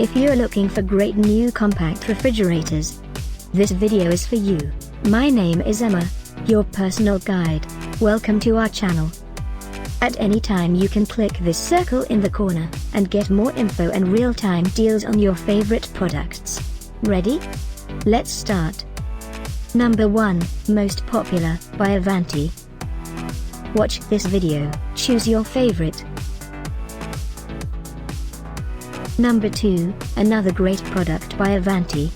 If you're looking for great new compact refrigerators, this video is for you. My name is Emma, your personal guide. Welcome to our channel. At any time you can click this circle in the corner, and get more info and real-time deals on your favorite products. Ready? Let's start. Number 1, Most Popular, by Avanti. Watch this video, choose your favorite. Number 2, another great product by Avanti.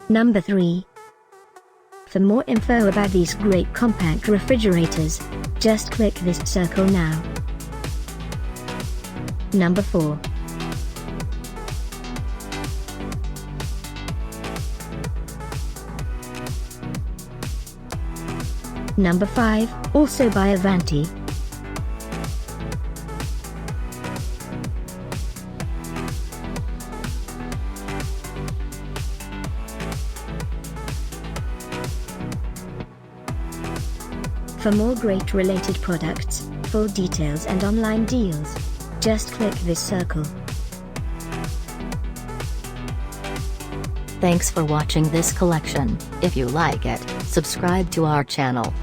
Number 3. For more info about these great compact refrigerators, just click this circle now. Number 4. Number 5, also by Avanti. For more great related products, full details and online deals, just click this circle. Thanks for watching this collection. If you like it, subscribe to our channel.